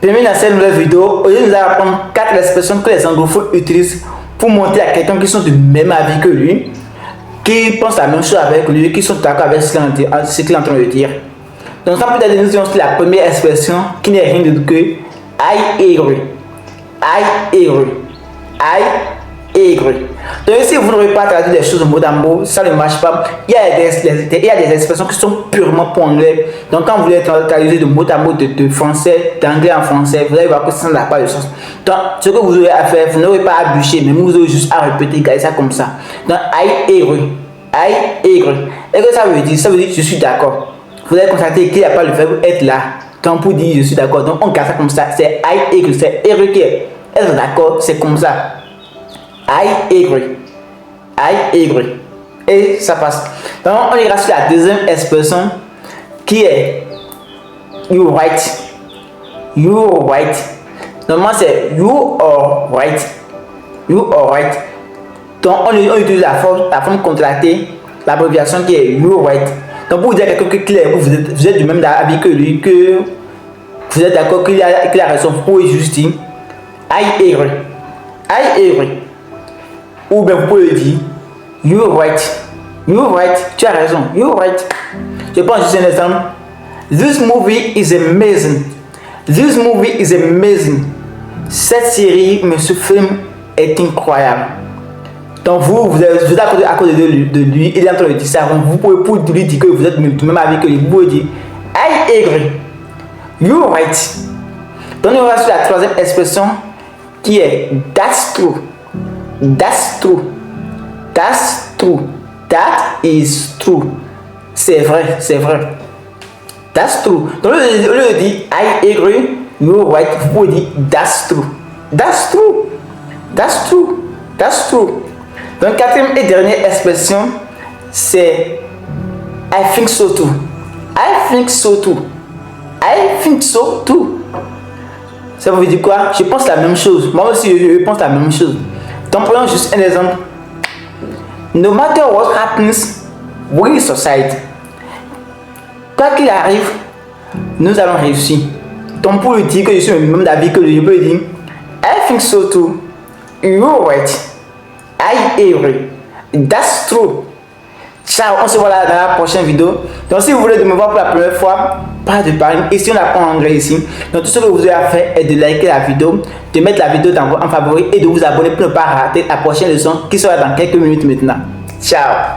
Bienvenue dans cette nouvelle vidéo. Aujourd'hui, nous allons apprendre 4 expressions que les anglophones utilisent pour montrer à quelqu'un qui sont du même avis que lui, qui pensent la même chose avec lui, qui sont d'accord avec ce qu'il est en train de dire. Donc, sans plus tarder, nous allons sur la première expression qui n'est rien d'autre que I agree. I agree. I agree. Donc, si vous n'aurez pas traduit les choses mot à mot, ça ne marche pas. Il y a des expressions qui sont purement pour anglais. Donc, quand vous voulez traduire de mot à mot de français, d'anglais en français, vous allez voir que ça n'a pas de sens. Donc, ce que vous aurez à faire, vous n'aurez pas à bûcher, mais vous aurez juste à répéter, garder ça comme ça. Donc, I agree. I agree. Et que ça veut dire? Ça veut dire je suis d'accord. Vous allez constater qu'il n'y a pas le verbe être là. Donc, pour dire je suis d'accord, donc on garde ça comme ça. C'est I agree. C'est agree qui est être d'accord, c'est comme ça. I agree. I agree. Et ça passe. Donc, on ira sur la deuxième expression qui est you right. You right. Normalement, c'est you are right. You are right. Donc, on utilise la forme contractée, l'abréviation qui est you right. Donc, pour vous dire quelque chose qui est clair, vous êtes du même avis que lui, que vous êtes d'accord qu'il a raison pour justice. I agree. I agree. Ou bien vous pouvez dire you're right. You're right. Tu as raison. You're right. Je prends juste un exemple. This movie is amazing. This movie is amazing. Cette série, ce film est incroyable. Donc vous êtes à côté de lui, il est en train de dire ça. Vous pouvez pour lui dire que vous êtes du même avis que lui. Vous pouvez dire I agree. You're right. Donc on va sur la troisième expression qui est that's true. That's true. That's true. That is true. C'est vrai, c'est vrai. That's true. Donc, au lieu de dire I agree, you're right, vous pouvez dire that's true. That's true. That's true. That's true. Donc, quatrième et dernière expression, c'est I think so too. I think so too. I think so too. Ça veut dire quoi? Je pense la même chose. Moi aussi, je pense la même chose. Donc, prenons juste un exemple. No matter what happens, we succeed. Quoi qu'il arrive, nous allons réussir. Donc, pour lui dire que je suis le même d'avis que lui, je peux lui dire I think so too. You're right. I agree. That's true. Ciao, on se voit là dans la prochaine vidéo. Donc, si vous voulez me voir pour la première fois, pas de parler. Ici, on apprend en anglais ici. Donc, tout ce que vous avez à faire est de liker la vidéo, de mettre la vidéo en favori et de vous abonner pour ne pas rater la prochaine leçon qui sera dans quelques minutes maintenant. Ciao.